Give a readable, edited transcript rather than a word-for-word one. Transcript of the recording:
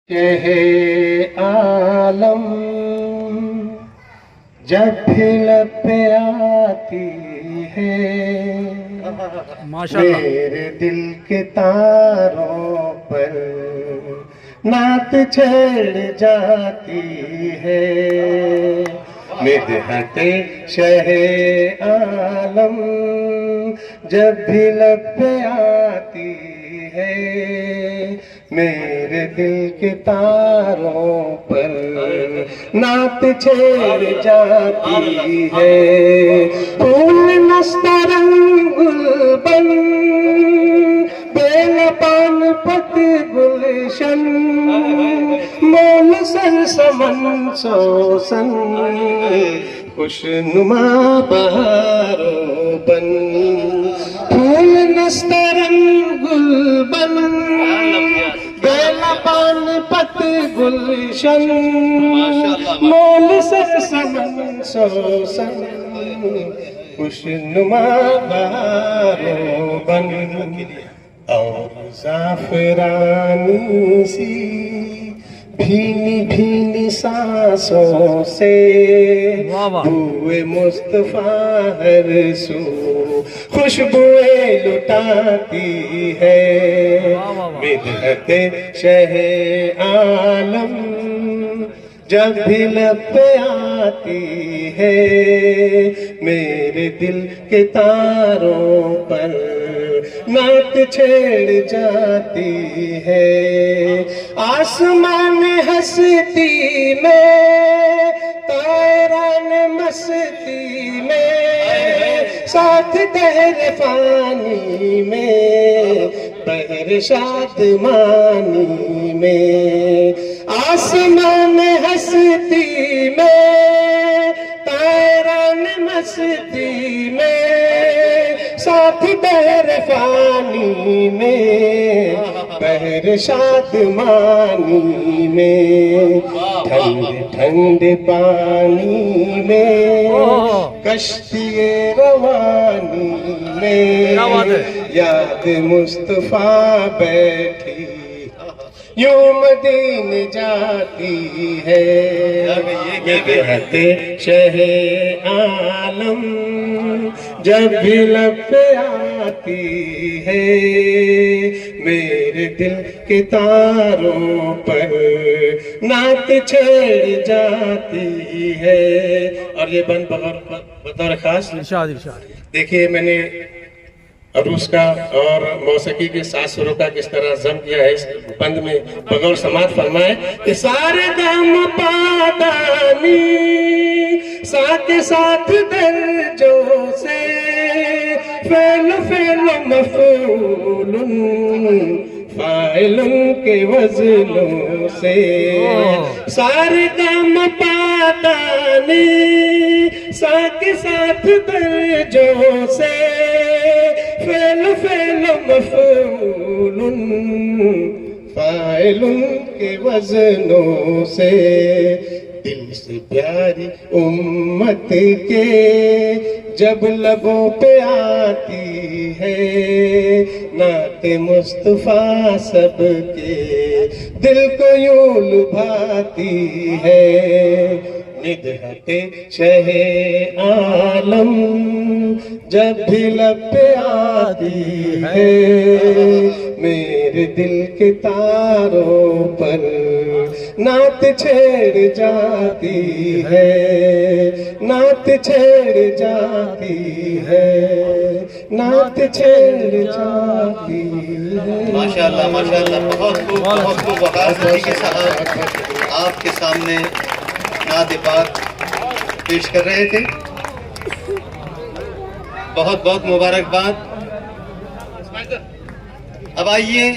شہ عالم جب بھی لب پہ آتی ہے میرے دل کے تاروں پر نعت چھڑ جاتی ہے مدحت شہ عالم جب بھی لب پہ آتی ہے میرے دل کے تاروں پر نعت چھڑ جاتی ہے پھول نسترن گلبن بیل پان پت گلشن مول سر سمن سوسن خوش نما بہاروں بن پھول نسترن گلبن بیل پان پت گلشن مول سر سمن سوسن خوش نما بہاروں بن اور زعفرانی سی بھینی بھینی سانسوں سے بوئے مصطفیٰ ہر سو خوشبوئیں لٹاتی ہے مدحت شہ عالم جب بھی لب پہ آتی ہے میرے دل کے تاروں پر نعت چھڑ جاتی ہے آسمان ہستی میں طائران مستی میں ساتھ دہر فانی میں بہر شادمانی میں آسمان ہستی میں طائران مستی میں ساتھ بہر فانی میں بہر شادمانی میں ٹھنڈ ٹھنڈ پانی میں کشتی روانی میں یاد مصطفیٰ بیٹھی یوں مدینے جاتی ہے مدحت شہ عالم جب بھی لب پہ آتی ہے میرے دل کے تاروں پر نعت چھڑ جاتی ہے اور یہ بند بطور خاص دیکھیے میں نے عروس کا اور موسیقی کے ساتھ سروں کا کس طرح ضم کیا ہے اس بند میں بغور سماعت فرمائے کہ سارے دم پادانی ساتھ ساتھ درجوں سے فعل فعل مفعول فاعل کے وزنوں سے سارے دم پادانی ساتھ ساتھ درجوں سے فعل فعل مفعول فاعل کے وزنوں سے دل سے پیاری امت کے جب لبوں پہ آتی ہے نعت مصطفیٰ سب کے دل کو یوں لبھاتی ہے مدحت شہ عالم جب بھی لب پہ آتی ہے میرے دل کے تاروں پر نعت چھڑ جاتی ہے نعت چھڑ جاتی ہے نعت چھڑ جاتی ہے ماشاءاللہ ماشاءاللہ بہت خوب وقار صدیقی صاحب آپ کے سامنے نعت پاک پیش کر رہے تھے بہت بہت مبارکباد اب آئیے